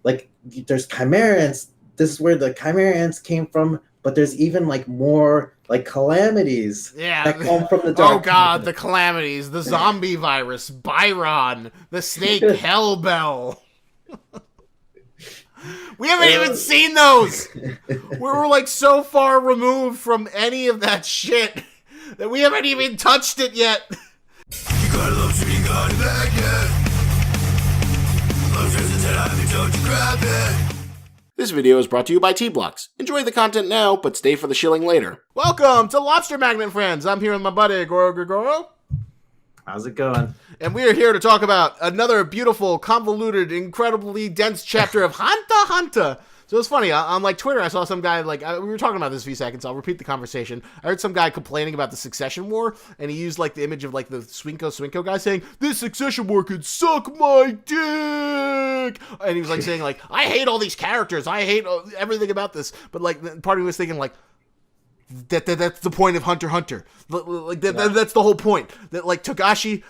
like there's chimera ants. This is where the chimera ants came from, but there's even like more like calamities that Yeah. come from the Oh dark god, planet. the calamities, the zombie virus, Byron, the snake Hellbell. We haven't even seen those. We were like so far removed from any of that shit that we haven't even touched it yet. You gotta love shooting God magnet. Love says it's don't you grab it. This video is brought to you by T-Blocks. Enjoy the content now, but stay for the shilling later. Welcome to Lobster Magnet Friends. I'm here with my buddy Goro Gregoro. How's it going? And we are here to talk about another beautiful, convoluted, incredibly dense chapter of Hunter x Hunter. So it's funny, on like Twitter, I saw some guy, we were talking about this a few seconds, I'll repeat the conversation. I heard some guy complaining about the Succession War, and he used like the image of like the Swinko guy saying, "This Succession War could suck my dick!" And he was like saying like, "I hate all these characters, I hate everything about this." But like, part of me was thinking like, that's the point of Hunter x Hunter. That's the whole point. That like Togashi,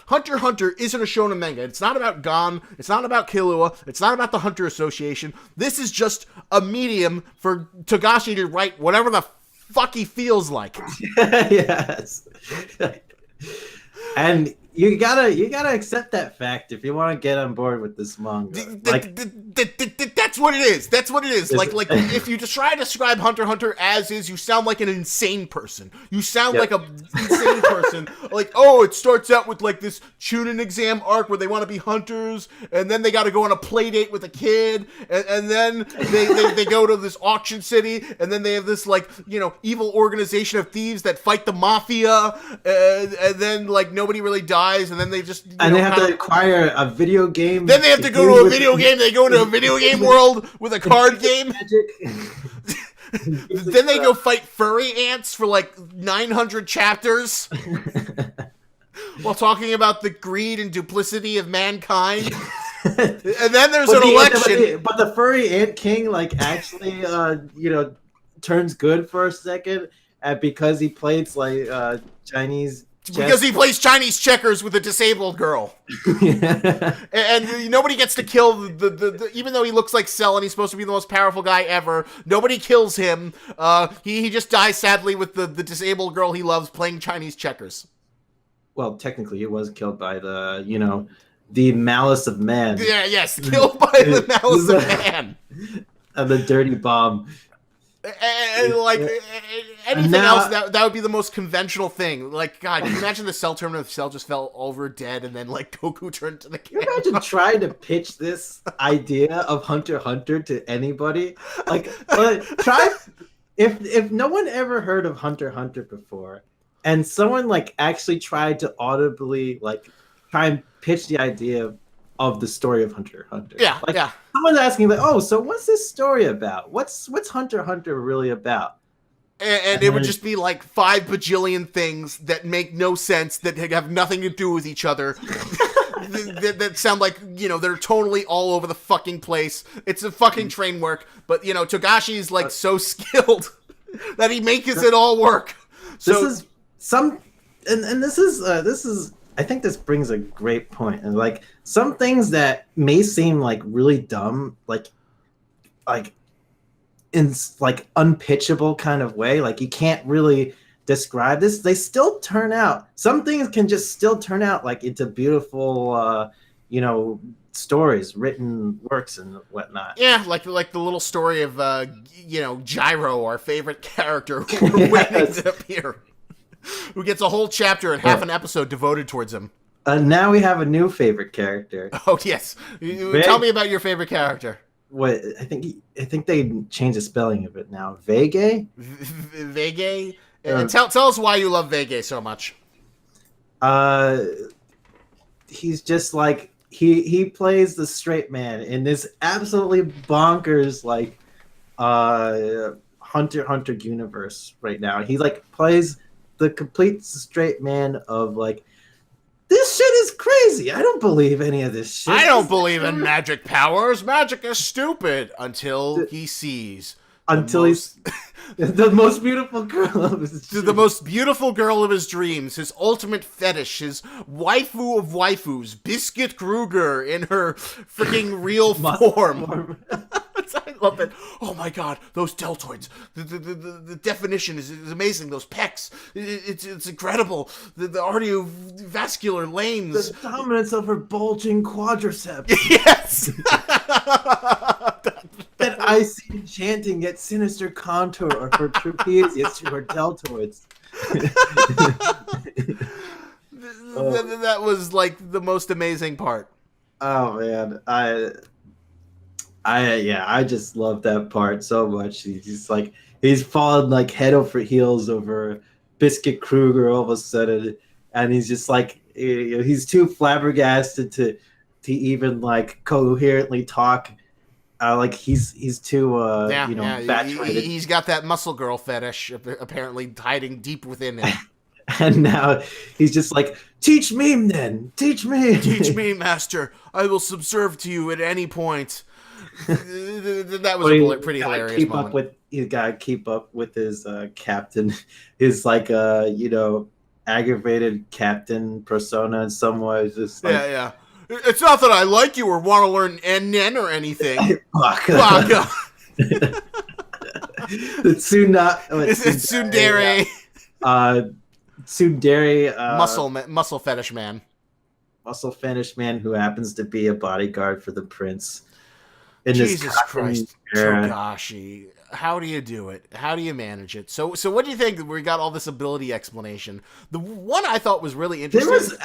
Hunter x Hunter isn't a shonen manga. It's not about Gon. It's not about Killua. It's not about the Hunter Association. This is just a medium for Togashi to write whatever the fuck he feels like. Yes. And you gotta accept that fact if you want to get on board with this manga. That's what it is. That's what it is. Like if you just try to describe Hunter x Hunter as is, you sound like an insane person. You sound like a insane person. Like, oh, it starts out with like this Chunin exam arc where they want to be hunters, and then they got to go on a play date with a kid, and then they go to this auction city, and then they have this evil organization of thieves that fight the mafia, and then like nobody really dies, and then they just they have to acquire a video game. Then they have to go to a video game. They go into a video game world with a card game. Then they go fight furry ants for like 900 chapters while talking about the greed and duplicity of mankind. And then there's an election. But the furry ant king actually turns good for a second because he plays Chinese chess. Because he plays Chinese checkers with a disabled girl. And nobody gets to kill the even though he looks like Cell and he's supposed to be the most powerful guy ever, nobody kills him. He just dies sadly with the disabled girl he loves playing Chinese checkers. Well, technically he was killed by the malice of man. Yeah, yes, killed by the malice of man. And the dirty bomb. And anything else that would be the most conventional thing. Like, God, can you imagine the Cell tournament if Cell just fell over dead and then Goku turned to the camera? Can you imagine trying to pitch this idea of Hunter x Hunter to anybody? Try if no one ever heard of Hunter x Hunter before, and someone actually tried to audibly try and pitch the idea of the story of Hunter x Hunter. Yeah. Someone's asking so what's this story about? What's Hunter x Hunter really about? And it would just be 5 bajillion things that make no sense, that have nothing to do with each other. that sound like, they're totally all over the fucking place. It's a fucking train work. But, Togashi's so skilled that he makes it all work. So this is this is I think this brings a great point. And some things that may seem really dumb, in unpitchable kind of way, you can't really describe this, they still turn out, some things can just still turn out into beautiful stories, written works and whatnot. Yeah, like the little story of Gyro, our favorite character, who we're waiting to appear, who gets a whole chapter and half an episode devoted towards him. Now we have a new favorite character. Oh yes, tell me about your favorite character. What I think they changed the spelling of it now. Vege? Vege? And tell us why you love Vege so much. He's just he plays the straight man in this absolutely bonkers Hunter x Hunter universe right now. He plays the complete straight man of this shit is crazy. I don't believe any of this shit. I don't believe in magic powers. Magic is stupid until he sees the until he's most the most beautiful girl of his to the dreams. most beautiful girl of his dreams, his ultimate fetish, his waifu of waifus, Biscuit Kruger in her freaking real form. I love it. Oh my god, those deltoids. The definition is amazing. Those pecs. It's incredible. The arteriovascular lanes. The dominance of her bulging quadriceps. Yes! That icy chanting yet sinister contour of her trapezius to her deltoids. That was like the most amazing part. Oh man, I just love that part so much. He's fallen like head over heels over Biscuit Kruger all of a sudden, and he's just like he's too flabbergasted to even like coherently talk. Like he's too infatuated. He's got that muscle girl fetish apparently hiding deep within him. And now he's just like, teach me then, teach me, master. I will subserve to you at any point. That was a pretty hilarious moment. You gotta keep up with his captain, his like aggravated captain persona in some ways. Just like, yeah. It's not that I like you or want to learn NN or anything. Baka. It's Tsundere. Tsundere. Muscle fetish man. Muscle fetish man who happens to be a bodyguard for the prince. Jesus Christ, Togashi. How do you do it? How do you manage it? So what do you think? We got all this ability explanation. The one I thought was really interesting.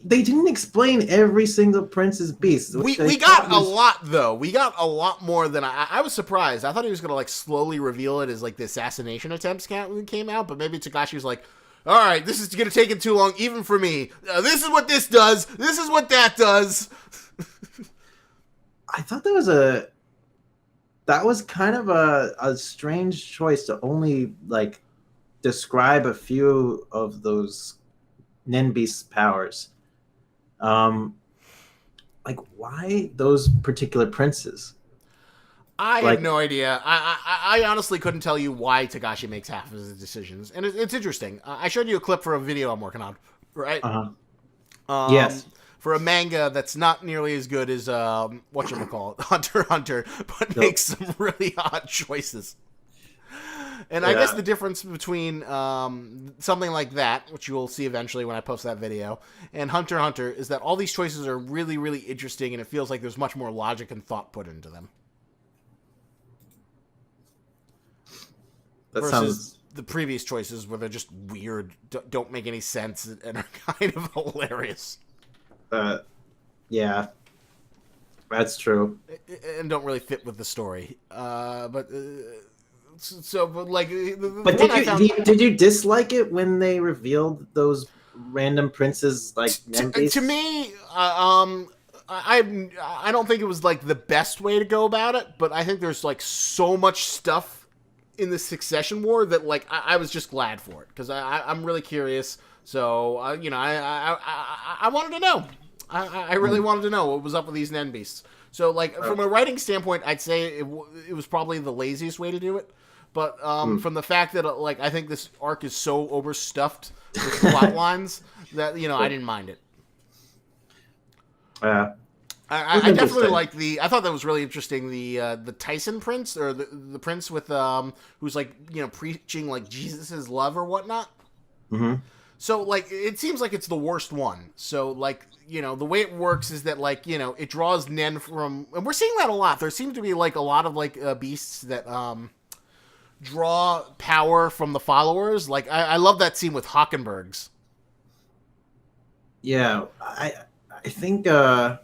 They didn't explain every single prince's beast. We got a lot though. We got a lot more than I was surprised. I thought he was gonna like slowly reveal it as like the assassination attempts came out, but maybe Togashi was like, all right, this is gonna take too long, even for me. This is what this does. This is what that does. I thought that was kind of a strange choice to only like describe a few of those Nen Beast's powers. Like why those particular princes? I have no idea. I honestly couldn't tell you why Togashi makes half of his decisions, and it's interesting. I showed you a clip for a video I'm working on, right? Yes. For a manga that's not nearly as good as whatchamacallit, Hunter x Hunter, but makes some really odd choices. And I guess the difference between something like that, which you will see eventually when I post that video, and Hunter x Hunter is that all these choices are really, really interesting, and it feels like there's much more logic and thought put into them. That versus sounds the previous choices where they're just weird, don't make any sense, and are kind of hilarious. Yeah, that's true, and don't really fit with the story. But did you dislike it when they revealed those random princes like to me? I don't think it was like the best way to go about it, but I think there's like so much stuff in the Succession War that like I was just glad for it because I'm really curious. So I wanted to know. I really wanted to know what was up with these Nen Beasts. So, like, from a writing standpoint, I'd say it was probably the laziest way to do it. But from the fact that, like, I think this arc is so overstuffed with plot lines that, I didn't mind it. I definitely like I thought that was really interesting, the Tyson prince, or the prince with, who's, like, preaching, like, Jesus' love or whatnot. Mm-hmm. So, like, it seems like it's the worst one. So, like, the way it works is that, like, it draws Nen from... And we're seeing that a lot. There seem to be, like, a lot of, like, beasts that draw power from the followers. Like, I love that scene with Hockenbergs. Yeah, I think... the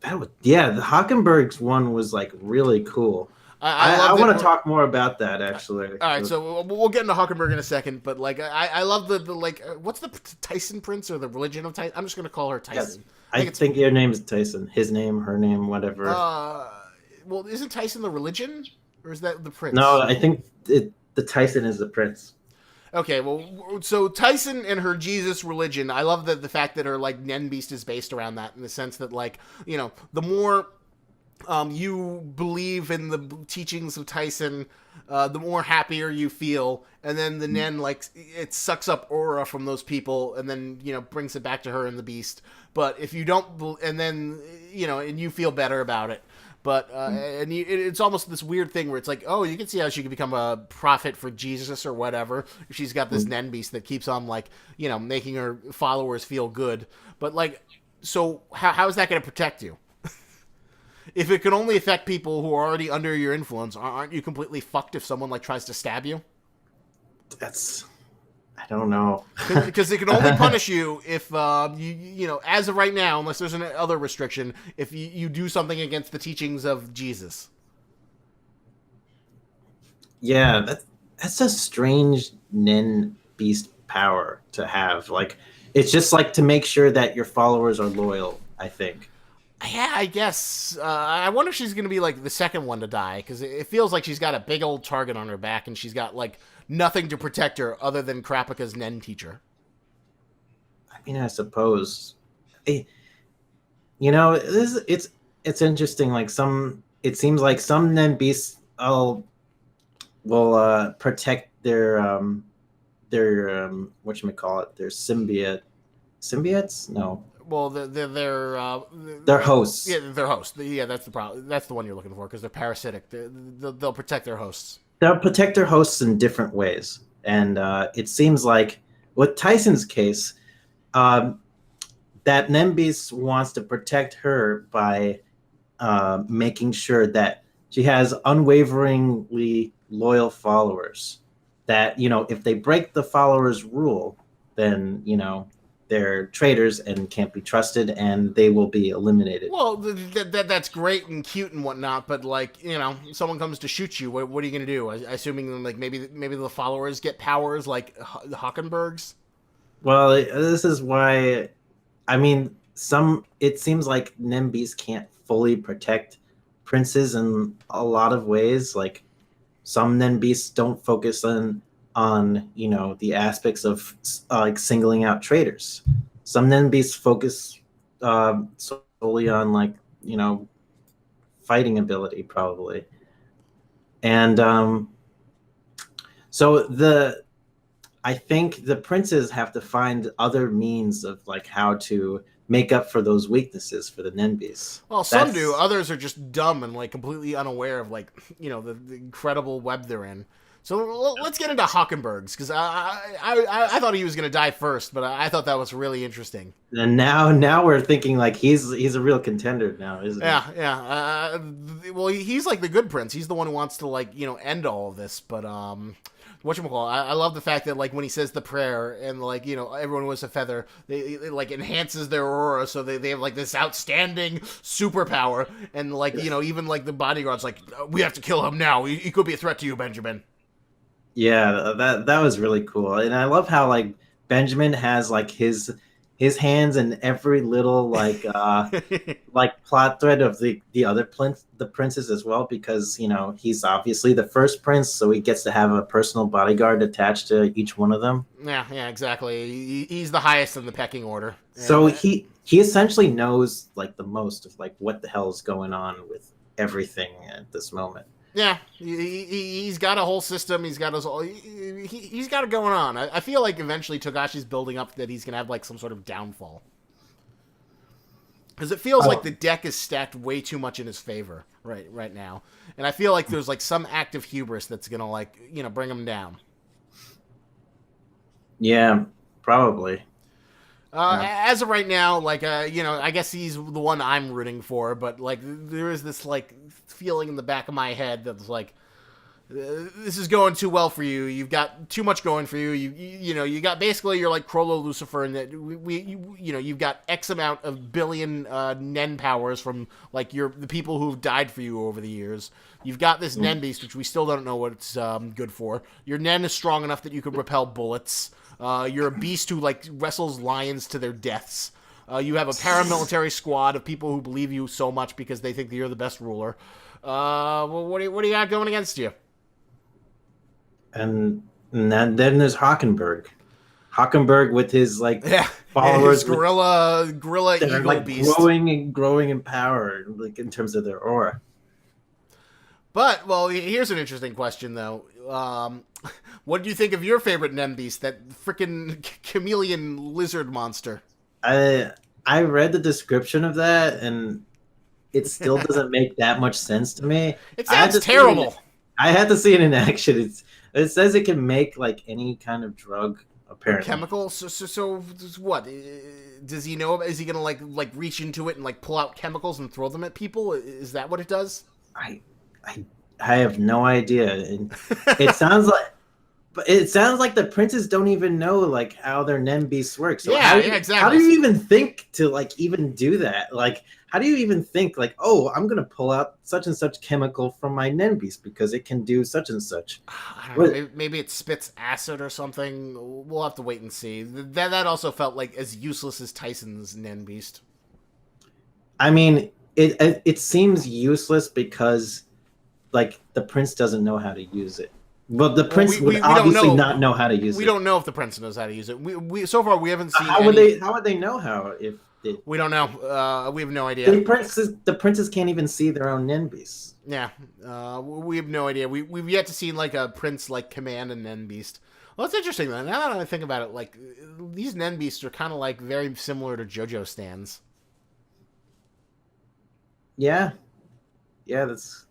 Hockenbergs one was, like, really cool. I want to talk more about that, actually. All right, so we'll get into Hockenberg in a second, but like I love the like what's the Tyson prince or the religion of Tyson? I'm just gonna call her Tyson. Yes. I think your name is Tyson. His name, her name, whatever. Well, isn't Tyson the religion, or is that the prince? No, I think the Tyson is the prince. Okay, well, so Tyson and her Jesus religion, I love the fact that her like Nen Beast is based around that in the sense that like the more you believe in the teachings of Tyson, the more happier you feel, and then the Nen like it sucks up aura from those people, and then brings it back to her and the Beast. But if you don't, and then and you feel better about it. But it's almost this weird thing where it's like, oh, you can see how she could become a prophet for Jesus or whatever. She's got this Nen Beast that keeps on like making her followers feel good. But like, so how is that going to protect you? If it can only affect people who are already under your influence, aren't you completely fucked if someone like tries to stab you? That's, I don't know. Because it can only punish you if as of right now, unless there's another restriction, if you do something against the teachings of Jesus. Yeah, that's a strange Nen Beast power to have. Like, it's just like to make sure that your followers are loyal, I think. Yeah, I guess. I wonder if she's going to be like the second one to die, because it feels like she's got a big old target on her back, and she's got like nothing to protect her other than Krapika's Nen teacher. I mean, I suppose. It's interesting. Like it seems like some Nen Beasts will protect their whatchamacallit, their symbiotes. No, Well, their hosts. Yeah, their hosts. Yeah, that's the problem. That's the one you're looking for because they're parasitic. They'll protect their hosts. They'll protect their hosts in different ways, and it seems like with Tyson's case, um, that Nembis wants to protect her by making sure that she has unwaveringly loyal followers. That if they break the followers' rule, then they're traitors and can't be trusted, and they will be eliminated. Well, that's great and cute and whatnot, but like someone comes to shoot you, what are you gonna do? Assuming like maybe the followers get powers like the Hockenbergs. Well, this is why. I mean, it seems like Nembis can't fully protect princes in a lot of ways. Like some Nembis don't focus on the aspects of like singling out traitors. Some Nembis focus solely on like fighting ability probably, and so I think the princes have to find other means of like how to make up for those weaknesses for the Nembis. Well, some do. Others are just dumb and like completely unaware of like the incredible web they're in. So let's get into Hockenbergs because I thought he was going to die first, but I thought that was really interesting. And now we're thinking like he's a real contender now, isn't he? Yeah. Well, he's like the good prince. He's the one who wants to like end all of this, but whatchamacallit, I love the fact that like when he says the prayer and like everyone was a feather, it like enhances their aura, so they have like this outstanding superpower, and like even like the bodyguard's like, we have to kill him now. He could be a threat to you, Benjamin. Yeah, that was really cool, and I love how like Benjamin has like his hands in every little like like plot thread of the other princes as well, because he's obviously the first prince, so he gets to have a personal bodyguard attached to each one of them. Yeah, exactly. He's the highest in the pecking order. So he essentially knows like the most of like what the hell is going on with everything at this moment. Yeah, he's got a whole system. He's got he's got it going on. I feel like eventually Togashi's building up that he's gonna have like some sort of downfall, because it feels like the deck is stacked way too much in his favor right now, and I feel like there's like some active hubris that's gonna like bring him down. Yeah, probably. As of right now, like I guess he's the one I'm rooting for, but like there is this like feeling in the back of my head that's like this is going too well for you. You've got too much going for you. You got basically you're like Crollo Lucifer, and that you've got X amount of billion Nen powers from like the people who've died for you over the years. You've got this Nen beast, which we still don't know what it's good for. Your Nen is strong enough that you can repel bullets. You're a beast who like wrestles lions to their deaths. You have a paramilitary squad of people who believe you so much because they think that you're the best ruler. Well, what do you got going against you? And then there's Hockenberg. Hockenberg with his like Yeah, his followers with gorilla that are eagle like beast. growing in power, like in terms of their aura. But well, here's an interesting question though. What do you think of your favorite Nen beast, that freaking chameleon lizard monster? I I read the description of that, and it still doesn't make that much sense to me. It I had sounds to see it in terrible. I had to see it in action. It says it can make like any kind of drug, Or apparently. chemical. So what? Does he know? Is he gonna like reach into it and like pull out chemicals and throw them at people? Is that what it does? I I I have no idea. And it sounds like but it sounds like the princes don't even know like how their Nen beasts work. So Yeah, how do exactly. you even think to like even do that? Like how do you even think like, oh, I'm gonna pull out such and such chemical from my Nen beast because it can do such and such? I don't know. What Maybe it spits acid or something. We'll have to wait and see. That also felt like as useless as Tyson's Nen Beast. I mean, it seems useless because like the prince doesn't know how to use it. Well, the Well, prince would we don't obviously know. not know how to use We it. don't know if the prince knows how to use it. We so far we haven't seen How would any. they know how if We don't know. We have no idea. the princes can't even see their own Nen beasts? Yeah, we have no idea. We've yet to see like a prince like command a Nen Beast. Well, it's interesting though. Now that I think about it, like these Nen Beasts are kind of like very similar to JoJo stands. Yeah, yeah, that's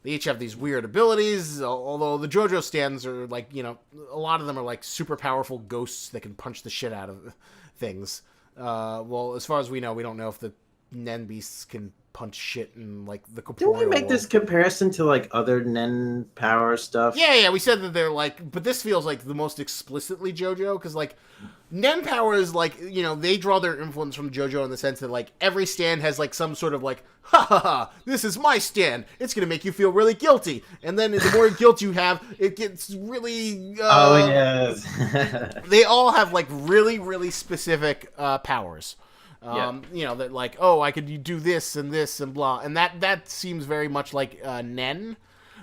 They each have these weird abilities, although the JoJo stands are like, a lot of them are like super powerful ghosts that can punch the shit out of things. Well, as far as we know, we don't know if the Nen Beasts can punch shit in like the Didn't we corporeal make world. this comparison to like other Nen power stuff? Yeah, we said that they're like, but this feels like the most explicitly JoJo because like Nen power is like, they draw their influence from JoJo in the sense that like every stand has like some sort of like, ha ha ha, this is my stand. It's gonna make you feel really guilty, and then the more guilt you have, it gets really. Oh yes. They all have like really really specific powers. Yeah. That like, oh, I could do this and blah, and that seems very much like Nen.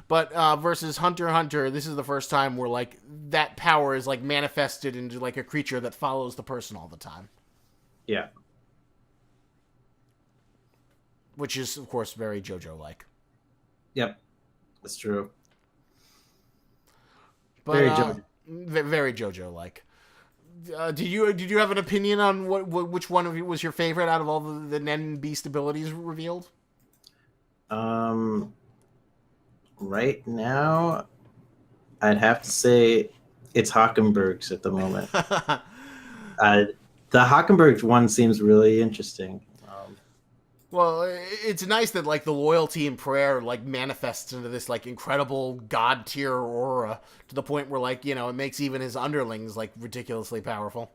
But versus Hunter x Hunter, this is the first time where like that power is like manifested into like a creature that follows the person all the time, Yeah. which is of course very JoJo like. Yep. That's true. But Very JoJo. very JoJo like. Did you have an opinion on which one of you was your favorite out of all the Nen Beast abilities revealed? Right now, I'd have to say it's Hockenberg's at the moment. The Hockenberg one seems really interesting. Well, it's nice that like the loyalty and prayer like manifests into this like incredible god tier aura to the point where like it makes even his underlings like ridiculously powerful.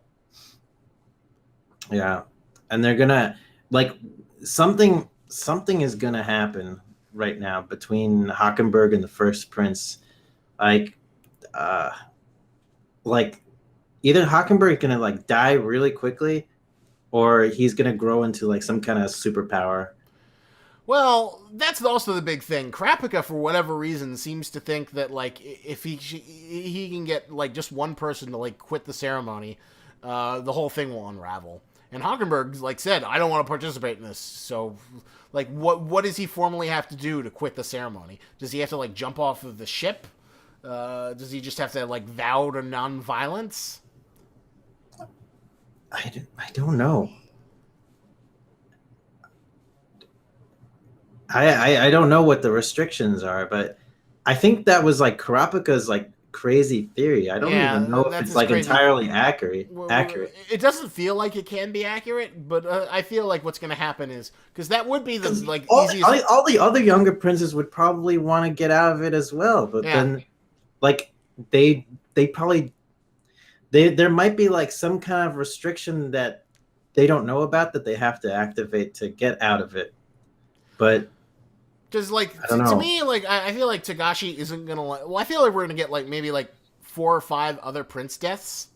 Yeah, and they're gonna like something is gonna happen right now between Hockenberg and the First Prince. Like, uh, like either Hockenberg gonna like die really quickly, or he's gonna grow into like some kind of superpower. Well, that's also the big thing. Krapika, for whatever reason, seems to think that like if he can get like just one person to like quit the ceremony, the whole thing will unravel. And Hockenberg like said, I don't want to participate in this. So, like, what does he formally have to do to quit the ceremony? Does he have to like jump off of the ship? Does he just have to like vow to non-violence? I don't know. I don't know what the restrictions are, but I think that was like Karapika's like crazy theory. I don't Yeah, even know if that's it's his like crazy. entirely accurate. It doesn't feel like it can be accurate, but I feel like what's going to happen is because that would be the like easiest. All the other younger princes would probably want to get out of it as well, but Yeah. then like they probably there might be like some kind of restriction that they don't know about that they have to activate to get out of it. But Because like I don't to know. me, like I feel like Tagashi isn't gonna like. Well, I feel like we're gonna get like maybe like 4 or 5 other prince deaths.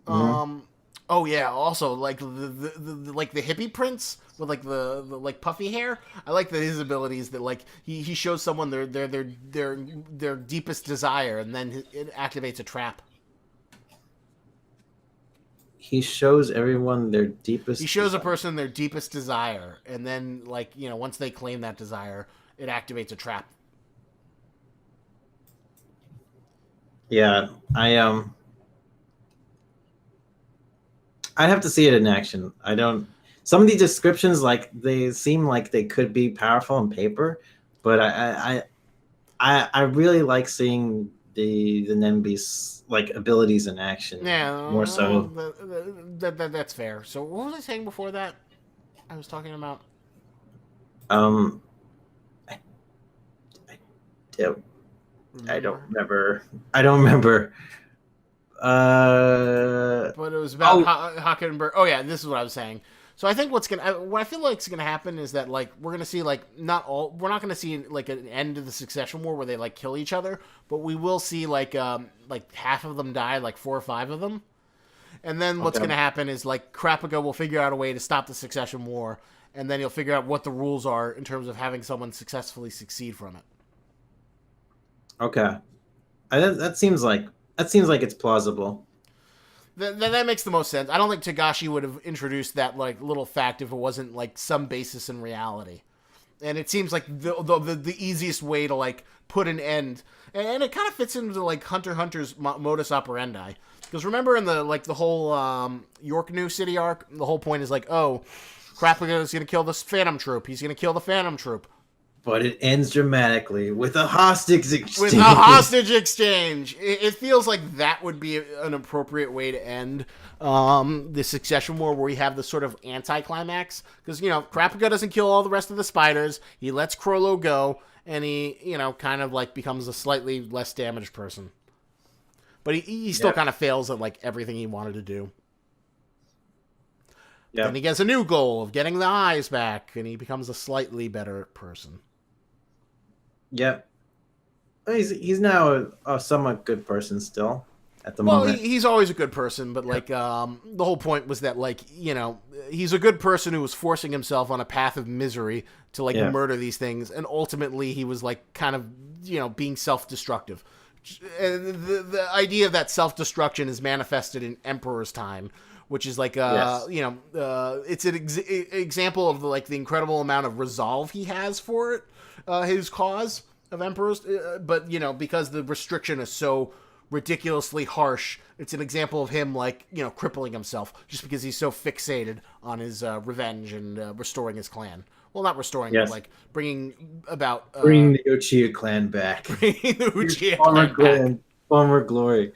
Mhm. Oh yeah. Also, like the like the hippie prince with like the like puffy hair. I like that his abilities that like he shows someone their deepest desire and then it activates a trap. he shows everyone their deepest. He shows a desire. person their deepest desire, and then like once they claim that desire, it activates a trap. Yeah, I'd have to see it in action. I don't. Some of these descriptions, like they seem like they could be powerful on paper, but I really like seeing the Nembe's like abilities in action Yeah, more so. that's fair. So what was I saying before that? I was talking about. Um, I, I, don't- I don't Remember? remember. I don't remember. But it was about Hockenberg. Oh yeah, this is what I was saying. So I think what I feel like is gonna happen is that like we're gonna see like we're not gonna see like an end to the Succession War where they like kill each other, but we will see like half of them die, like 4 or 5 of them, and then what's Okay. gonna happen is like Krapiga will figure out a way to stop the Succession War, and then he'll figure out what the rules are in terms of having someone successfully succeed from it. Okay. That seems like it's plausible. That makes the most sense. I don't think Tagashi would have introduced that like little fact if it wasn't like some basis in reality. And it seems like the easiest way to like put an end, and it kind of fits into like Hunter x Hunter's modus operandi. Because remember in the whole York New City arc, the whole point is like, oh, Krapiga is gonna kill this Phantom Troop. He's gonna kill the Phantom Troop. But it ends dramatically with a hostage exchange. With a hostage exchange. It feels like that would be an appropriate way to end the Succession War, where we have the sort of anticlimax. Because, Krapiga doesn't kill all the rest of the spiders. He lets Krollo go, and he, kind of like becomes a slightly less damaged person. But he still kind of fails at like everything he wanted to do. Yeah. Then he gets a new goal of getting the eyes back, and he becomes a slightly better person. Yep. He's now a somewhat good person still at the Well, moment. he's always a good person, but like the whole point was that like he's a good person who was forcing himself on a path of misery to like murder these things, and ultimately he was like kind of being self-destructive. And the idea of that self-destruction is manifested in Emperor's Time, which is like it's an example of the incredible amount of resolve he has for it, his cause of Emperor's, but because the restriction is so ridiculously harsh, it's an example of him like crippling himself just because he's so fixated on his revenge and restoring his clan. Well, not restoring, but like bringing about bringing the Uchiha clan back. Bringing the Uchiha clan back. Former glory.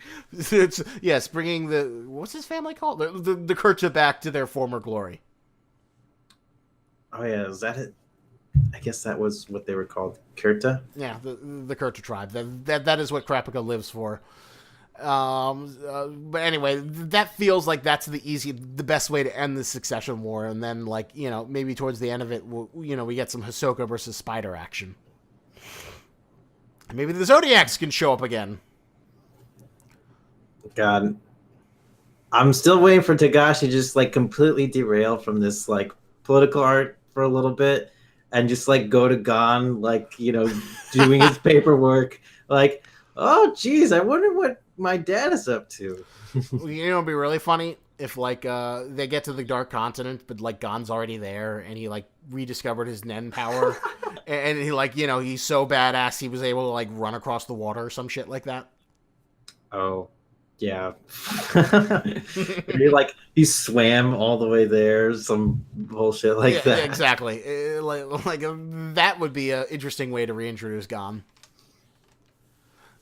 Yes, bringing what's his family called? The Kurta back to their former glory. Oh yeah, is that it? I guess that was what they were called, Kurta. Yeah, the Kurta tribe. That is what Krapiga lives for. But anyway, that feels like that's the best way to end the Succession War, and then like maybe towards the end of it, we get some Hisoka versus Spider action. Maybe the Zodiacs can show up again. God, I'm still waiting for Tagashi to just like completely derail from this like political art for a little bit and just like go to Gon, like doing his paperwork. Like, oh geez, I wonder what my dad is up to. It'd be really funny if like they get to the Dark Continent, but like Gon's already there, and he like rediscovered his Nen power, and he like he's so badass he was able to like run across the water or some shit like that. Oh. Yeah. he swam all the way there, some bullshit like that. Yeah, exactly. Like that would be an interesting way to reintroduce Gon.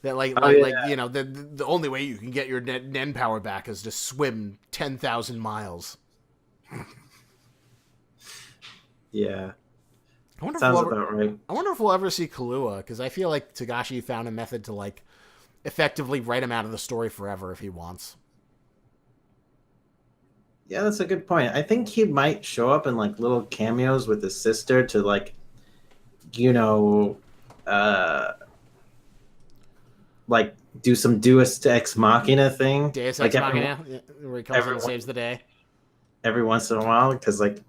That the only way you can get your Nen power back is to swim 10,000 miles. Yeah. Sounds about right. I wonder if we'll ever see Kahlua, because I feel like Tagashi found a method to like effectively write him out of the story forever if he wants. Yeah, that's a good point. I think he might show up in like little cameos with his sister to like, like do some Deus Ex Machina thing. Deus like Ex Machina, where he comes in and saves the day. Every once in a while, because like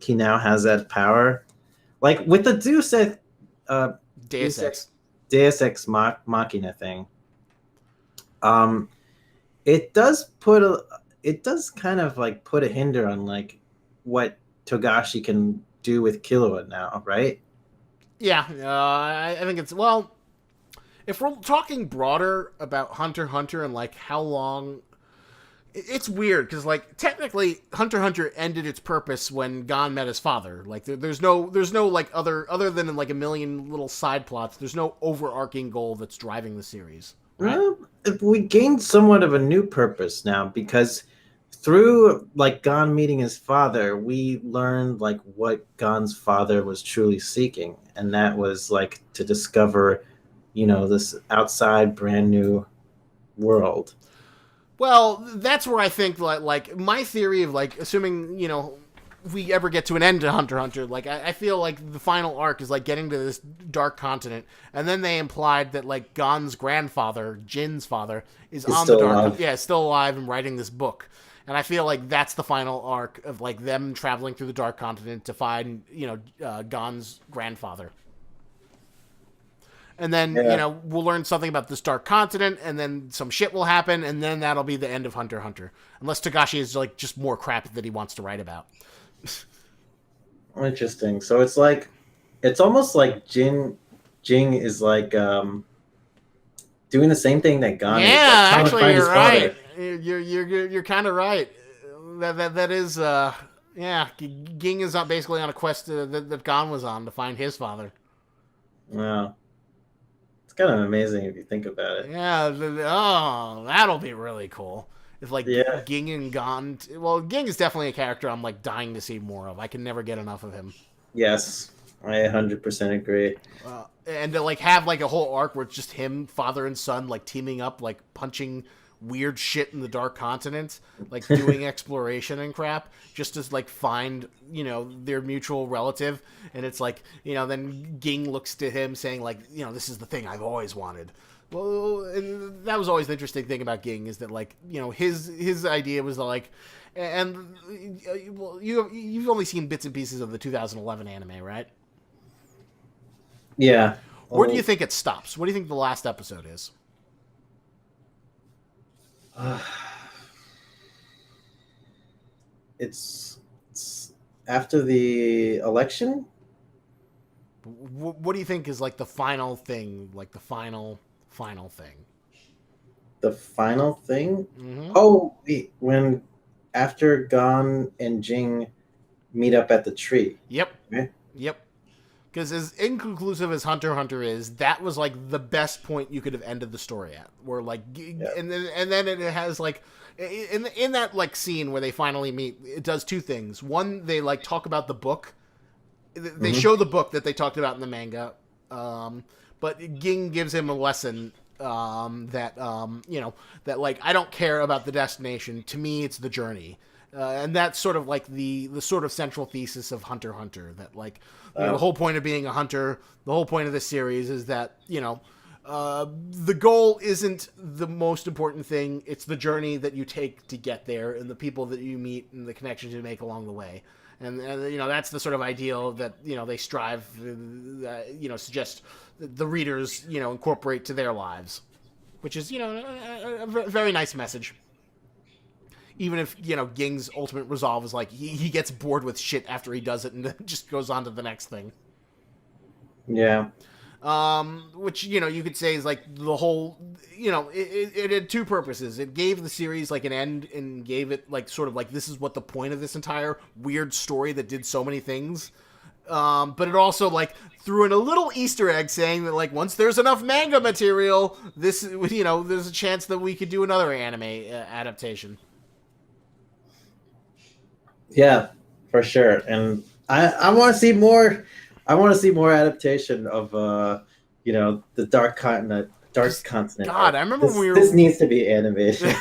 he now has that power. Like with the Deus Ex Machina thing. It does put it does kind of like put a hinder on like what Togashi can do with Killua now, right? Yeah, I think it's well. If we're talking broader about Hunter x Hunter and like how long, it's weird because like technically Hunter x Hunter ended its purpose when Gon met his father. Like there's no like other than like a million little side plots. There's no overarching goal that's driving the series, right? Well, we gained somewhat of a new purpose now because through like Gon meeting his father, we learned like what Gon's father was truly seeking, and that was like to discover, this outside brand new world. Well, that's where I think like my theory of like assuming if we ever get to an end to Hunter x Hunter, like I feel like the final arc is like getting to this dark continent, and then they implied that like Gon's grandfather, Jin's father, is He's on the still dark, alive. yeah, still alive and writing this book. And I feel like that's the final arc of like them traveling through the dark continent to find Gon's grandfather. And then Yeah. we'll learn something about this dark continent, and then some shit will happen, and then that'll be the end of Hunter x Hunter, unless Togashi is like just more crap that he wants to write about. Interesting. So it's almost like Jing is like doing the same thing that Gon is, like Yeah, trying to actually, find you're his right. father. You're kind of right. That is yeah. Ging is not basically on a quest that Gon was on to find his father. Wow. It's kind of amazing if you think about it. Yeah. Oh, that'll be really cool. If like Yeah. Ging and Gon. Well, Ging is definitely a character I'm like dying to see more of. I can never get enough of him. Yes. I 100% agree. And to like have like a whole arc where it's just him, father and son, like teaming up, like punching weird shit in the dark continent, like doing exploration and crap, just to like find their mutual relative. And it's like then Ging looks to him saying like this is the thing I've always wanted. Well, and that was always the interesting thing about Ging is that like his idea was like, and well you've only seen bits and pieces of the 2011 anime, right? Yeah. Where do you think it stops? What do you think the last episode is? It's after the election. What do you think is like the final thing, like the final thing? The final thing. Mm-hmm. Oh, wait, when after Gon and Jing meet up at the tree. Yep. Okay? Yep. Because as inconclusive as Hunter x Hunter is, that was like the best point you could have ended the story at. Where like, Yeah. and then it has like, in that like scene where they finally meet, it does two things. One, they like talk about the book. They show the book that they talked about in the manga, but Ging gives him a lesson that that like I don't care about the destination. To me, it's the journey. And that's sort of like the sort of central thesis of Hunter x Hunter. That like the whole point of being a hunter, the whole point of this series is that the goal isn't the most important thing. It's the journey that you take to get there, and the people that you meet, and the connections you make along the way. And that's the sort of ideal that they strive, suggest the readers incorporate to their lives, which is a very nice message. Even if Ging's ultimate resolve is like he gets bored with shit after he does it and then just goes on to the next thing. Yeah. Which you could say is like the whole it had two purposes. It gave the series like an end and gave it like sort of like this is what the point of this entire weird story that did so many things. But it also like threw in a little Easter egg saying that like once there's enough manga material, this there's a chance that we could do another anime adaptation. Yeah, for sure. And I want to see more. I want to see more adaptation of the Dark Continent. God, I remember this, when we were. This needs to be animation.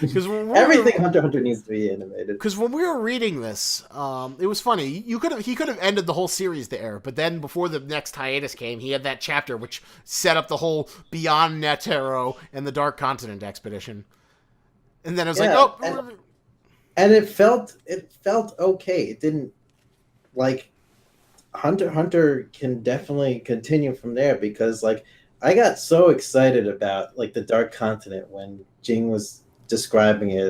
Because everything Hunter x Hunter needs to be animated. Because when we were reading this, it was funny. He could have ended the whole series there, but then before the next hiatus came, he had that chapter which set up the whole Beyond Netero and the Dark Continent expedition. And then it was like, oh. And it felt okay. It didn't like Hunter x Hunter can definitely continue from there because like I got so excited about like the Dark Continent when Jing was describing it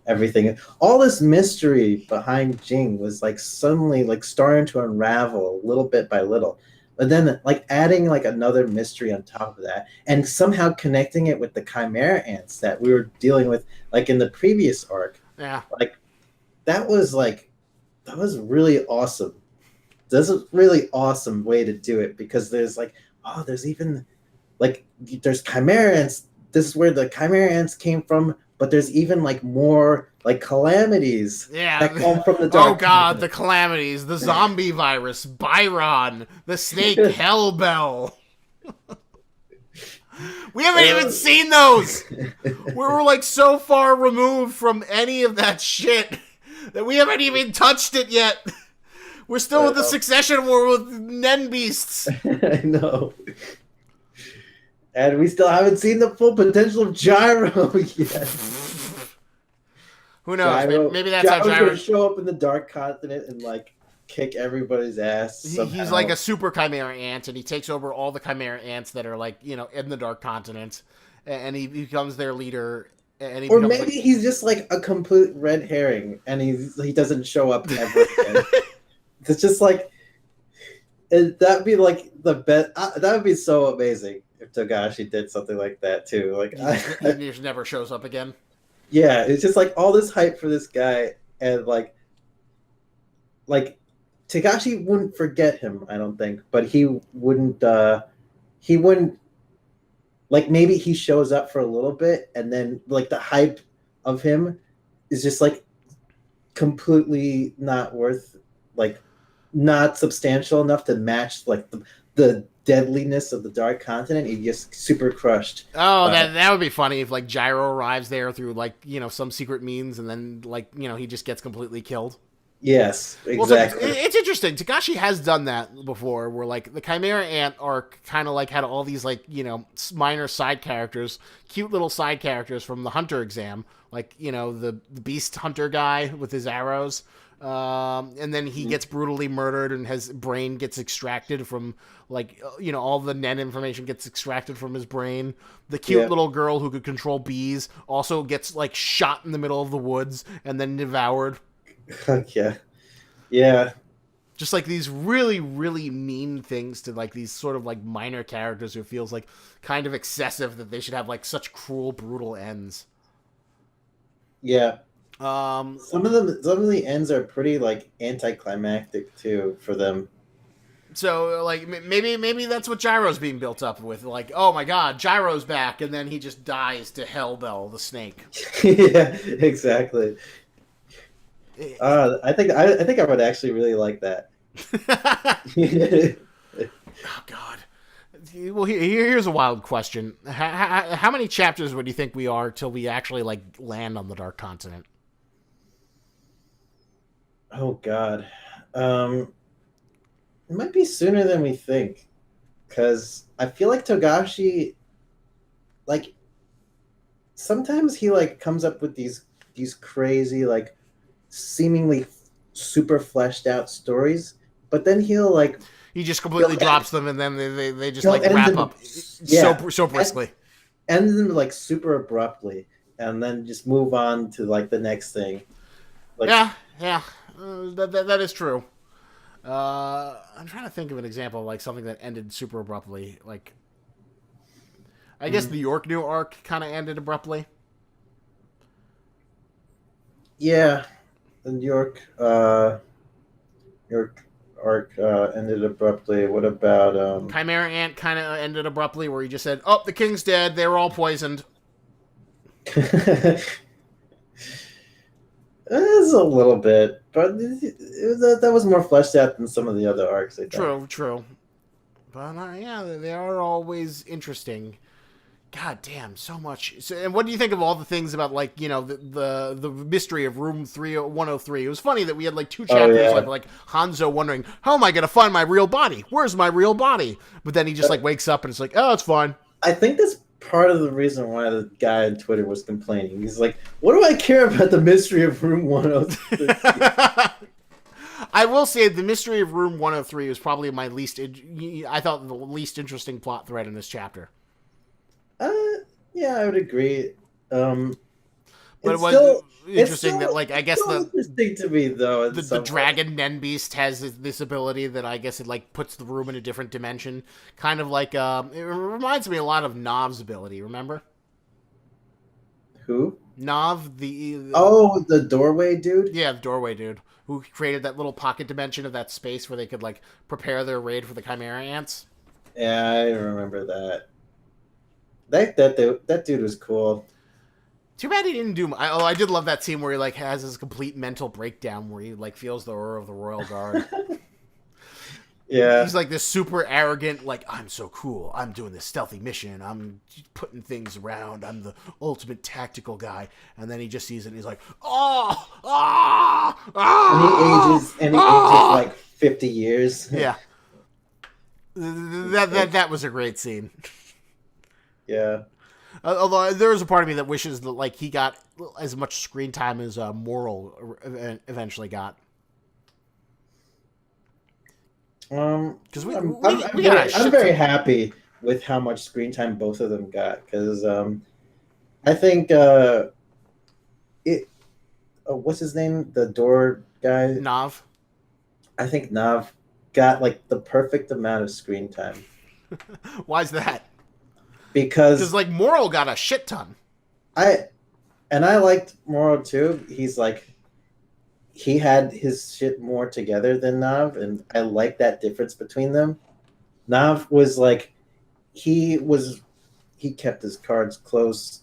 everything. All this mystery behind Jing was like suddenly like starting to unravel little bit by little. But then like adding like another mystery on top of that and somehow connecting it with the chimera ants that we were dealing with like in the previous arc. Yeah. Like that was really awesome. That's a really awesome way to do it because there's like, oh, there's even like there's chimera ants. This is where the chimera ants came from, but there's even like more like calamities Yeah. that come from the Oh dark. god, the calamities, the zombie virus, Byron, the snake Hellbell. We haven't even seen those. We're like so far removed from any of that shit that we haven't even touched it yet. We're still with the Succession War with Nen Beasts. I know. And we still haven't seen the full potential of Gyro yet. Who knows? Maybe that's how Gyro's gonna show up in the Dark Continent and like kick everybody's ass. He's like a super chimera ant, and he takes over all the chimera ants that are like in the Dark Continent, and he becomes their leader. And or maybe he's just like a complete red herring, and he doesn't show up ever again. It's just like that'd be like the best. That would be so amazing if Togashi did something like that too. Like he just never shows up again. Yeah, it's just like all this hype for this guy, and like Togashi wouldn't forget him, I don't think, but he wouldn't like maybe he shows up for a little bit, and then like the hype of him is just like completely not worth like not substantial enough to match like the deadliness of the Dark Continent. He just super crushed. Oh, that would be funny if like Gyro arrives there through like some secret means, and then like he just gets completely killed. Yes, exactly. Well, so it's interesting. Togashi has done that before, where like the Chimera Ant arc kind of like had all these like minor side characters, cute little side characters from the Hunter exam, like the Beast Hunter guy with his arrows. And then he gets brutally murdered, and his brain gets extracted from like all the Nen information gets extracted from his brain. The cute little girl who could control bees also gets like shot in the middle of the woods and then devoured. Yeah. Just like these really, really mean things to like these sort of like minor characters who feels like kind of excessive that they should have like such cruel, brutal ends. Yeah. Some of the ends are pretty like anticlimactic too for them. So like maybe that's what Gyro's being built up with. Like, oh my god, Gyro's back, and then he just dies to Hellbell the snake. Yeah, exactly. I think I would actually really like that. Oh god. Well, here's a wild question. How many chapters would you think we are till we actually like land on the Dark Continent? Oh god. It might be sooner than we think, because I feel like Togashi, like, sometimes he like comes up with these crazy like seemingly super fleshed out stories, but then he just completely drops them, and then they just like wrap up so briskly, end them like super abruptly, and then just move on to like the next thing. Like, yeah, that is true. I'm trying to think of an example of like something that ended super abruptly. Like, I guess the York New arc kind of ended abruptly. Yeah, the York arc ended abruptly. What about Chimera Ant kind of ended abruptly, where he just said, "Oh, the king's dead. They were all poisoned." It's a little bit, but that was more fleshed out than some of the other arcs. I think. True. But yeah, they are always interesting. God damn, so much. So, and what do you think of all the things about like the mystery of Room 103? It was funny that we had like 2 chapters of like Hanzo wondering, how am I going to find my real body? Where's my real body? But then he just like wakes up and it's like, oh, it's fine. I think that's part of the reason why the guy on Twitter was complaining. He's like, what do I care about the mystery of Room 103? I will say the mystery of Room 103 was probably my I thought the least interesting plot thread in this chapter. Yeah, I would agree. But it It's was still it's interesting that, still like, I it's guess still interesting to me though in the some way. dragon Nen Beast has this ability that I guess it like puts the room in a different dimension, kind of like it reminds me a lot of Nov's ability. Remember Who? Nov, the Oh, the doorway dude. yeah, the doorway dude who created that little pocket dimension of that space where they could like prepare their raid for the Chimera ants. Yeah, I remember that. That dude was cool. Too bad he didn't do. I did love that scene where he like has his complete mental breakdown where he like feels the aura of the royal guard. Yeah. He's like this super arrogant, like, I'm so cool. I'm doing this stealthy mission. I'm putting things around. I'm the ultimate tactical guy. And then he just sees it and he's like, oh, ah, ah, And he ages ah. like 50 years. Yeah. That was a great scene. Yeah. Although there is a part of me that wishes that like he got as much screen time as Moral eventually got. Because I'm very happy with how much screen time both of them got because I think what's his name, the door guy, Nav. I think Nav got like the perfect amount of screen time Why's that? because like Moral got a shit ton. I liked Moro too. He's like he had his shit more together than Nav, and I like that difference between them. Nav was like he kept his cards close.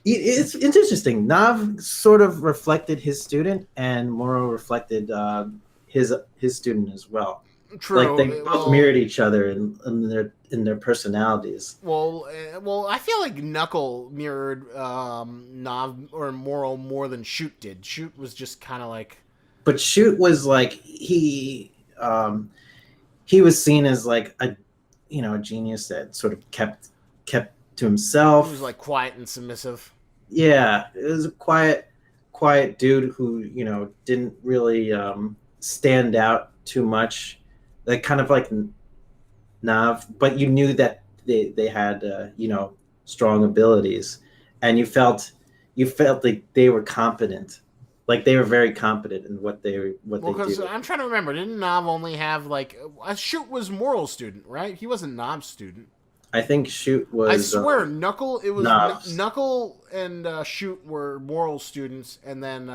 It's interesting. Nav sort of reflected his student, and Moro reflected his student as well. True. Like they both mirrored each other in their personalities. Well, I feel like Knuckle mirrored Nav or Moral more than Shoot did. Shoot was just kind of like. But Shoot was like he was seen as like a genius that sort of kept to himself. He was like quiet and submissive. Yeah, it was a quiet dude who didn't really stand out too much. Like kind of like Nav, but you knew that they had strong abilities, and you felt like they were competent. Like they were very competent in what they do. Because I'm trying to remember, didn't Nav only have like Shoot was Moral's student, right? He wasn't Nav's student. I think Shoot was. I swear, Knuckle. It was Nav's. Knuckle and Shoot were Moral students, and then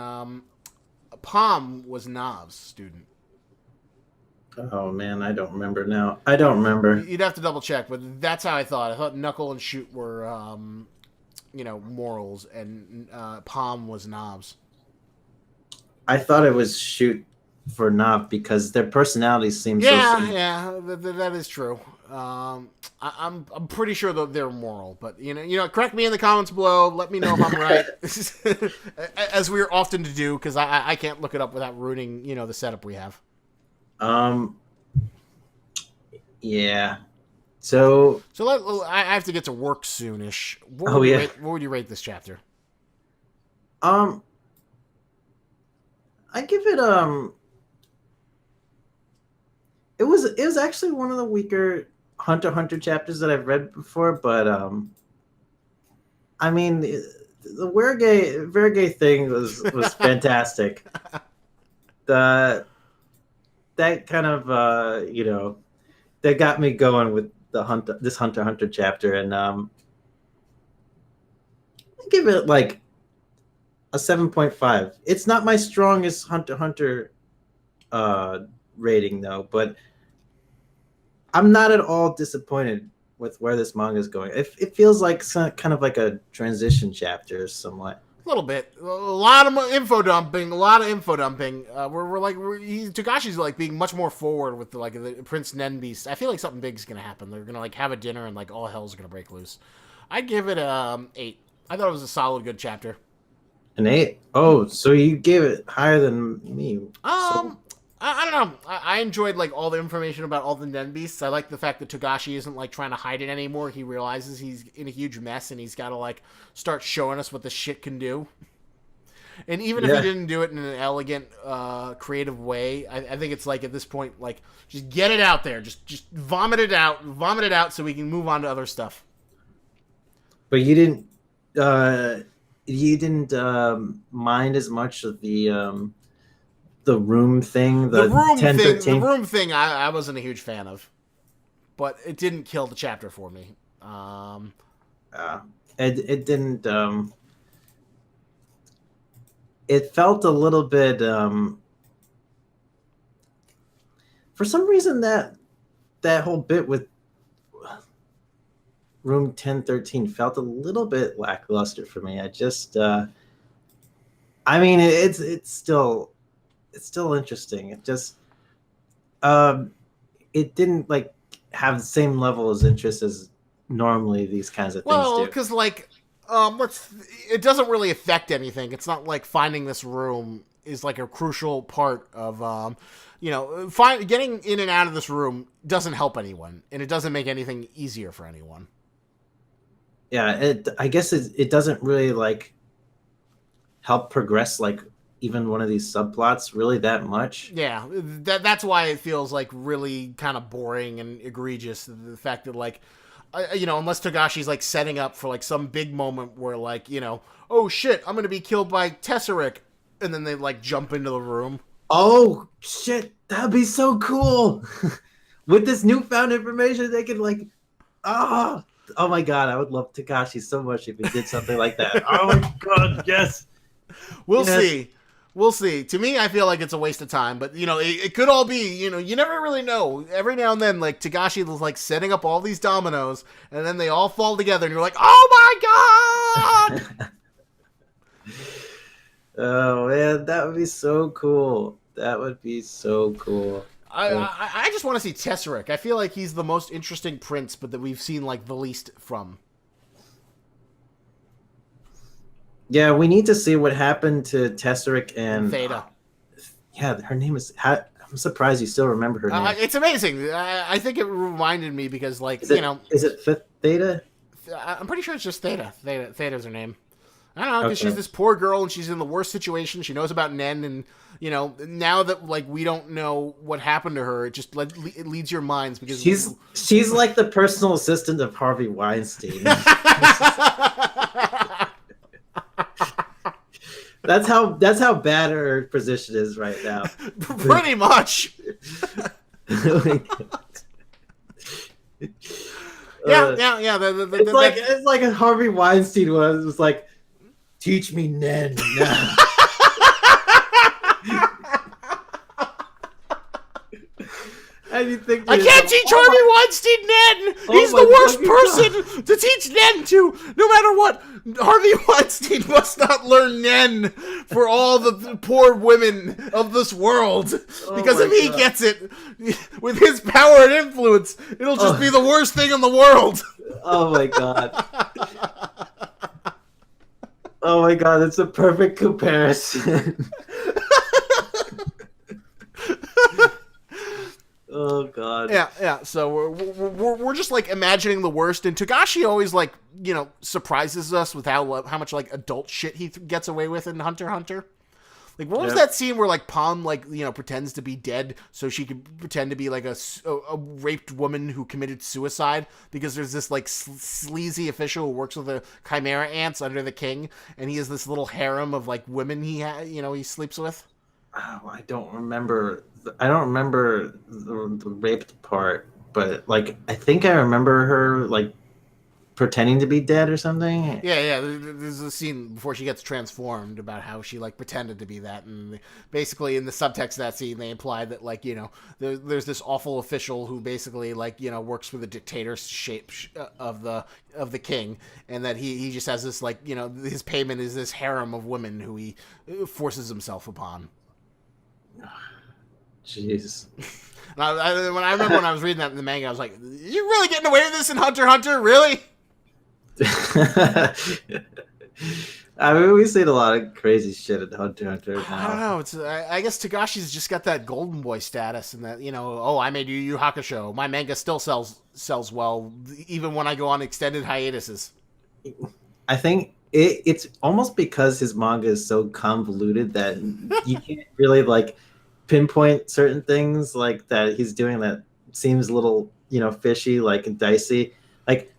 Palm was Nav's student. Oh man, I don't remember now. I don't remember. You'd have to double check, but that's how I thought. I thought Knuckle and Shoot were, Morals, and Palm was Nav's. I thought it was Shoot for Nav because their personalities seem so similar. Yeah, that is true. I'm pretty sure that they're Moral, but correct me in the comments below. Let me know if I'm right, as we're often to do, because I can't look it up without ruining the setup we have. Yeah. So I have to get to work soonish. What would you rate this chapter? I give it it was actually one of the weaker Hunter x Hunter chapters that I've read before, but I mean the Vergay thing was fantastic. That kind of that got me going with this Hunter x Hunter chapter, and I give it like a 7.5. It's not my strongest Hunter x Hunter rating though, but I'm not at all disappointed with where this manga is going. It feels like kind of like a transition chapter somewhat. A little bit, a lot of info dumping. Togashi's like being much more forward with the Prince Nen Beast. I feel like something big's gonna happen. They're gonna like have a dinner and like all hell's gonna break loose. I'd give it 8. I thought it was a solid, good chapter. An 8? Oh, so you gave it higher than me. I don't know. I enjoyed like all the information about all the Nen Beasts. I like the fact that Togashi isn't like trying to hide it anymore. He realizes he's in a huge mess and he's got to like start showing us what the shit can do. And even if he didn't do it in an elegant, creative way, I think it's like at this point, like just get it out there, just vomit it out, so we can move on to other stuff. But you didn't. you didn't mind as much of the room thing, the 1013. room thing, I wasn't a huge fan of, but it didn't kill the chapter for me. Uh, it didn't. It felt a little bit. For some reason, that whole bit with room 1013 felt a little bit lackluster for me. I just. I mean, it's still interesting. It just. It didn't like have the same level of interest as normally these kinds of things Well, do. because like, it doesn't really affect anything. It's not like finding this room is like a crucial part of, getting in and out of this room doesn't help anyone, and it doesn't make anything easier for anyone. Yeah, I guess it doesn't really like help progress like even one of these subplots really that much. Yeah, that's why it feels like really kind of boring and egregious. The fact that like, unless Togashi's like setting up for like some big moment where like, oh shit, I'm gonna be killed by Tesseract, and then they like jump into the room. Oh shit, that'd be so cool. With this newfound information, they could like oh my god, I would love Takashi so much if he did something like that. Oh my god, yes. We'll Yes. see. We'll see. To me, I feel like it's a waste of time, but it could all be. You never really know. Every now and then, like Tagashi was like setting up all these dominoes, and then they all fall together, and you're like, "Oh my god!" Oh man, that would be so cool. That would be so cool. I just want to see Tesseract. I feel like he's the most interesting prince, but that we've seen like the least from. Yeah, we need to see what happened to Tesseract and Theta. Yeah, her name is. I'm surprised you still remember her name. It's amazing. I think it reminded me because, like, is it Fifth Theta? I'm pretty sure it's just Theta. Theta's her name. I don't know, because Okay. she's this poor girl and she's in the worst situation. She knows about Nen, and now that like we don't know what happened to her, it just it leads your minds because she's like the personal assistant of Harvey Weinstein. That's how bad her position is right now. Pretty much. Yeah. It's like a Harvey Weinstein was like, teach me Nen now. And you think I can't teach Harvey Weinstein Nen. He's the worst person to teach Nen to. No matter what, Harvey Weinstein must not learn Nen for all the poor women of this world. Because if he gets it, with his power and influence, it'll just be the worst thing in the world. Oh my god. Oh my god, it's a perfect comparison. Oh god. Yeah. So we're just like imagining the worst, and Togashi always like surprises us with how much like adult shit he gets away with in Hunter x Hunter. Like, what was that scene where like Palm like pretends to be dead so she could pretend to be like a raped woman who committed suicide because there's this like sleazy official who works with the Chimera ants under the king, and he has this little harem of like women he sleeps with. Oh, I don't remember the raped part, but like I think I remember her like pretending to be dead or something. Yeah. There's a scene before she gets transformed about how she like pretended to be that, and basically in the subtext of that scene they imply that like there's this awful official who basically like works for the dictatorship of the king, and that he just has this like his payment is this harem of women who he forces himself upon. Jeez. When I remember when I was reading that in the manga, I was like, "You really getting away with this in Hunter x Hunter? Really?" I mean, we've seen a lot of crazy shit in Hunter x Hunter now. I don't know. I guess Tagashi's just got that golden boy status, and that I made Yu Yu Hakusho. My manga still sells well, even when I go on extended hiatuses. I think it's almost because his manga is so convoluted that you can't really like pinpoint certain things like that he's doing that seems a little fishy, like and dicey. Like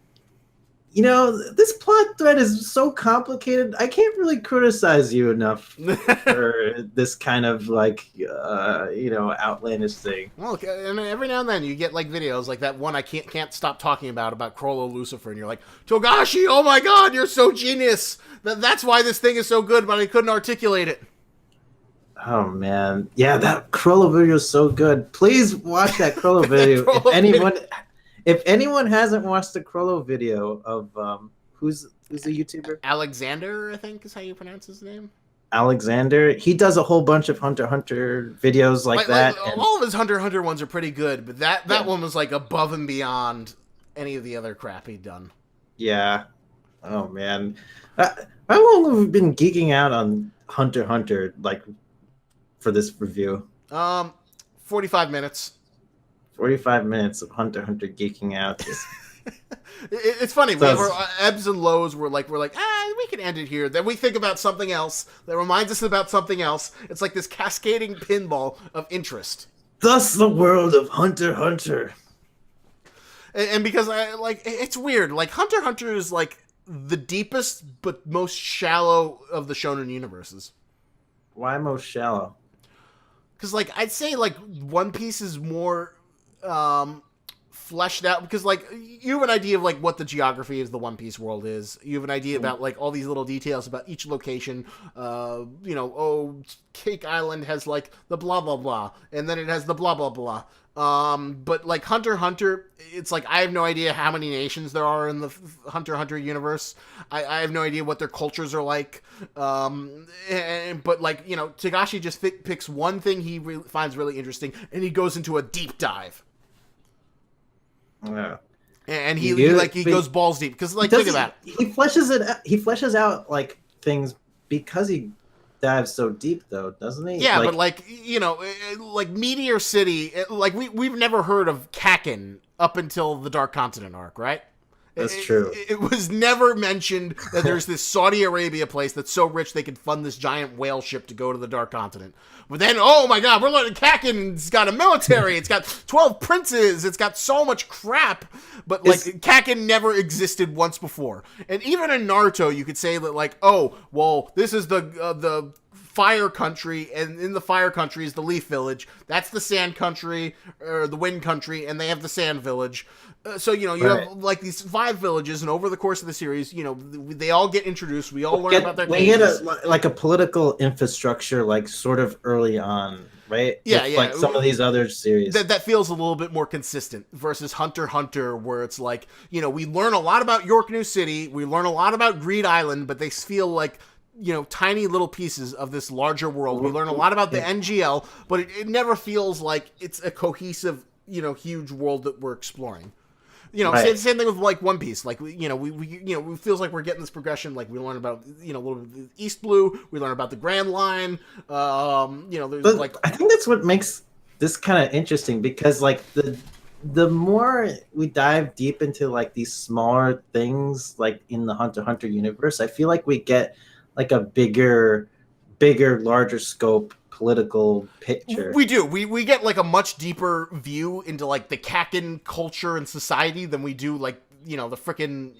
you know, this plot thread is so complicated. I can't really criticize you enough for this kind of like, you know, outlandish thing. Well, I mean, every now and then you get like videos like that one I can't stop talking about Crollo Lucifer, and you're like, Togashi, oh my god, you're so genius. That's why this thing is so good, but I couldn't articulate it. Oh man, yeah, that Cruella video is so good. Please watch that Cruella video. If anyone hasn't watched the Cruella video of who's the YouTuber? Alexander, I think is how you pronounce his name. Alexander. He does a whole bunch of Hunter x Hunter videos like that. Like, all of his Hunter x Hunter ones are pretty good, but that one was like above and beyond any of the other crap he'd done. Yeah. Oh man, how long have we been geeking out on Hunter x Hunter? Like for this review? 45 minutes. 45 minutes of Hunter x Hunter geeking out. Just... It's funny. We have our ebbs and lows. We're like, we can end it here. Then we think about something else that reminds us about something else. It's like this cascading pinball of interest. Thus, the world of Hunter x Hunter. And because it's weird. Like Hunter x Hunter is like the deepest but most shallow of the shonen universes. Why most shallow? Because like I'd say like One Piece is more fleshed out, because like you have an idea of like what the geography of the One Piece world is. You have an idea about like all these little details about each location. You know, Cake Island has like the blah blah blah, and then it has the blah blah blah. But like Hunter x Hunter, it's like I have no idea how many nations there are in the Hunter x Hunter universe. I have no idea what their cultures are like. But like, you know, Togashi just picks one thing he finds really interesting, and he goes into a deep dive. Yeah. And he goes balls deep, because like think about it. He fleshes out like things because he dives so deep, though, doesn't he? Yeah, but like, you know, like Meteor City, like we've never heard of Kakin up until the Dark Continent arc, right? That's true. It was never mentioned that there's this Saudi Arabia place that's so rich they could fund this giant whale ship to go to the Dark Continent. But then, oh my god, we're learning Kakin's got a military, it's got 12 princes, it's got so much crap. But like, Kakin never existed once before. And even in Naruto, you could say that like, oh, well, this is the fire country, and in the fire country is the leaf village. That's the sand country, or the wind country, and they have the sand village. So, you know, you have like these 5 villages, and over the course of the series, you know, they all get introduced. We all learn about their cases. We get a political infrastructure, like sort of early on, right? Yeah, with, yeah. Like some of these other series. That feels a little bit more consistent versus Hunter x Hunter, where it's like, you know, we learn a lot about York New City, we learn a lot about Greed Island, but they feel like, you know, tiny little pieces of this larger world. We learn a lot about the NGL, but it never feels like it's a cohesive, you know, huge world that we're exploring. You know, right. Same thing with like One Piece. Like we it feels like we're getting this progression. Like we learn about, you know, a little bit of East Blue. We learn about the Grand Line. You know, there's like, I think that's what makes this kind of interesting, because like the more we dive deep into like these smaller things, like in the Hunter x Hunter universe, I feel like we get like a bigger, larger scope political picture. We do. We get like a much deeper view into like the Kakin culture and society than we do like, you know, the frickin'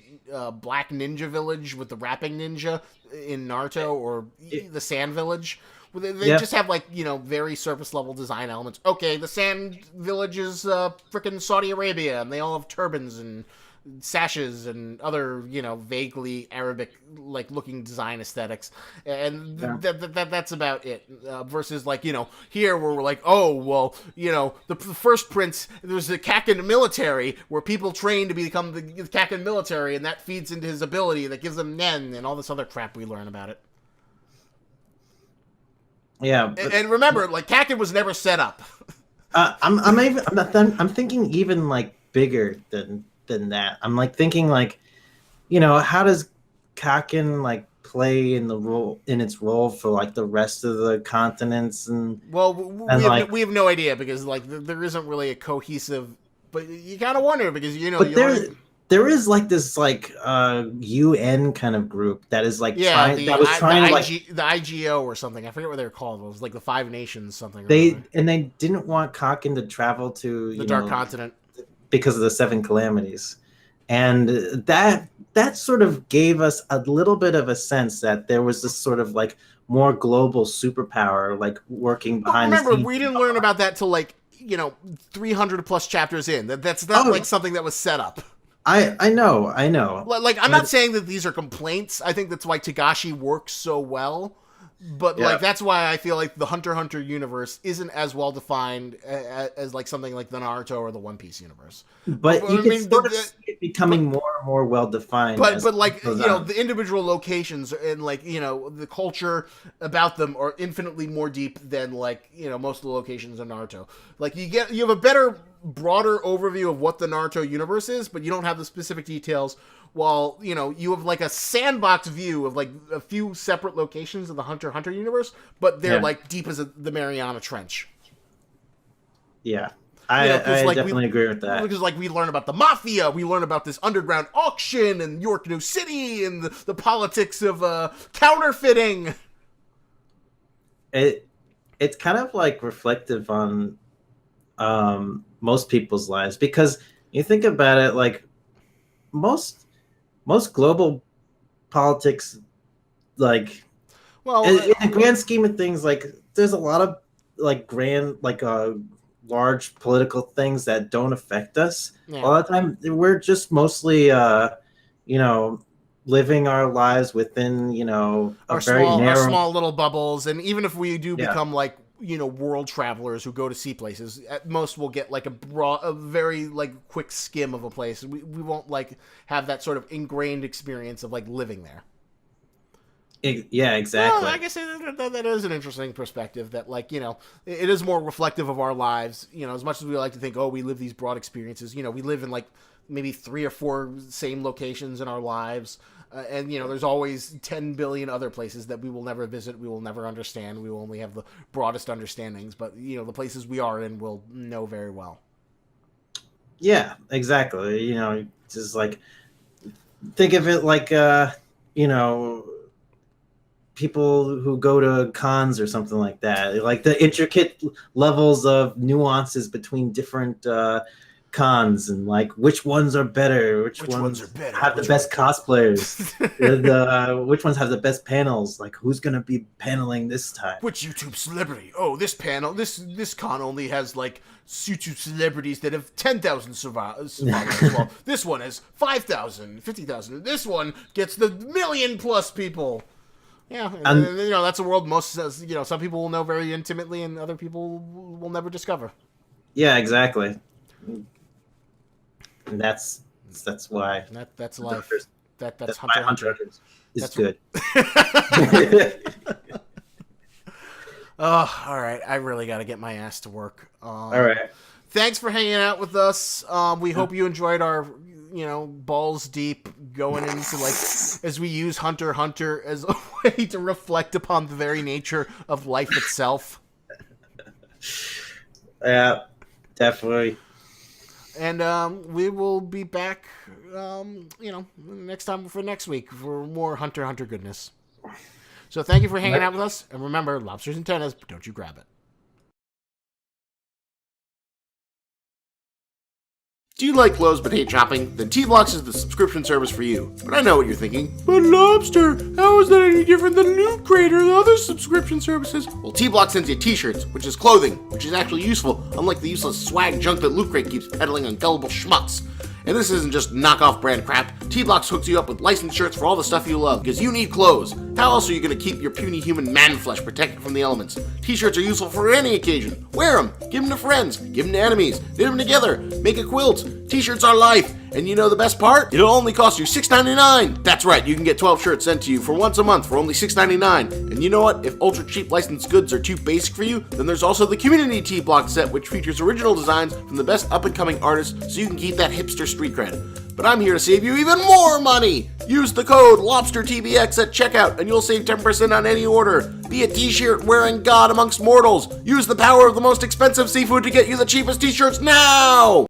Black Ninja Village with the rapping ninja in Naruto, or the Sand Village. They just have like, you know, very surface level design elements. Okay, the Sand Village is frickin' Saudi Arabia, and they all have turbans and sashes and other, you know, vaguely Arabic like looking design aesthetics, and that's about it. Versus like, you know, here where we're like, oh well, you know, the first prince, there's the Kakin military where people train to become the Kakin military, and that feeds into his ability that gives them Nen and all this other crap we learn about it. Yeah, and remember, like Kakin was never set up. I'm thinking even like bigger than that. I'm like thinking like, you know, how does Kakin like play in its role for like the rest of the continents? And well, we have no idea, because like there isn't really a cohesive, but you kind of wonder, because you know, but there is like this like UN kind of group that is like the IGO or something. I forget what they're called. It was like the 5 Nations something. They didn't want Kakin to travel to the Dark Continent because of the 7 calamities. and that sort of gave us a little bit of a sense that there was this sort of like more global superpower like working behind remember, the scenes. we didn't learn about that till like 300 plus chapters in. That's not like something that was set up. I know. Like, I'm not saying that these are complaints. I think that's why Togashi works so well. But like that's why I feel like the Hunter x Hunter universe isn't as well defined as like something like the Naruto or the One Piece universe. But you can sort of see it becoming more and more well defined. But like the individual locations and like the culture about them are infinitely more deep than like most of the locations in Naruto. Like you have a better, broader overview of what the Naruto universe is, but you don't have the specific details. While, you have like a sandbox view of like a few separate locations of the Hunter x Hunter universe, but they're like deep as the Mariana Trench. Yeah. I definitely agree with that. Because like we learn about the mafia, we learn about this underground auction in York New City and the politics of counterfeiting. It's kind of like reflective on most people's lives, because you think about it, like most global politics, like in the grand scheme of things, like there's a lot of like grand, like large political things that don't affect us. A lot of the time we're just mostly living our lives within our small little bubbles. And even if we do become like world travelers who go to see places, at most we'll get like a very like quick skim of a place. We won't like have that sort of ingrained experience of like living there. Yeah, exactly. Well, I guess that is an interesting perspective, that like it is more reflective of our lives. As much as we like to think, we live these broad experiences, we live in like maybe 3 or 4 same locations in our lives. And, there's always 10 billion other places that we will never visit, we will never understand, we will only have the broadest understandings, but, the places we are in we'll know very well. Yeah, exactly. Just like, think of it like, people who go to cons or something like that, like the intricate levels of nuances between different cons, and like which ones are better, which ones are better, have the best cosplayers, which ones have the best panels, like who's gonna be paneling this time, which YouTube celebrity, this panel, this con only has like YouTube celebrities that have 10,000 survivors. Well, this one has 5,000, 50,000, this one gets the 1 million plus people. Yeah, and that's a world most some people will know very intimately and other people will never discover. Yeah, exactly. And that's why that's life. That's Hunter x Hunter is good. All right. I really got to get my ass to work. All right. Thanks for hanging out with us. We hope you enjoyed our balls deep going into like as we use Hunter x Hunter as a way to reflect upon the very nature of life itself. Yeah, definitely. And we will be back, next time for next week for more Hunter x Hunter goodness. So thank you for hanging out with us. And remember, lobsters and tennis, but don't you grab it. Do you like clothes but hate shopping? Then T-Blocks is the subscription service for you. But I know what you're thinking. But Lobster, how is that any different than Loot Crate or the other subscription services? Well, T-Blocks sends you t-shirts, which is clothing, which is actually useful, unlike the useless swag junk that Loot Crate keeps peddling on gullible schmucks. And this isn't just knockoff brand crap. T-Blocks hooks you up with licensed shirts for all the stuff you love, because you need clothes. How else are you going to keep your puny human man flesh protected from the elements? T-shirts are useful for any occasion. Wear them, give them to friends, give them to enemies, knit them together, make a quilt. T-shirts are life. And you know the best part? It'll only cost you $6.99. That's right, you can get 12 shirts sent to you for once a month for only $6.99. And you know what? If ultra cheap licensed goods are too basic for you, then there's also the Community T-Block set, which features original designs from the best up-and-coming artists, so you can keep that hipster street cred. But I'm here to save you even more money! Use the code LOBSTERTBX at checkout and you'll save 10% on any order. Be a t-shirt wearing god amongst mortals. Use the power of the most expensive seafood to get you the cheapest t-shirts now!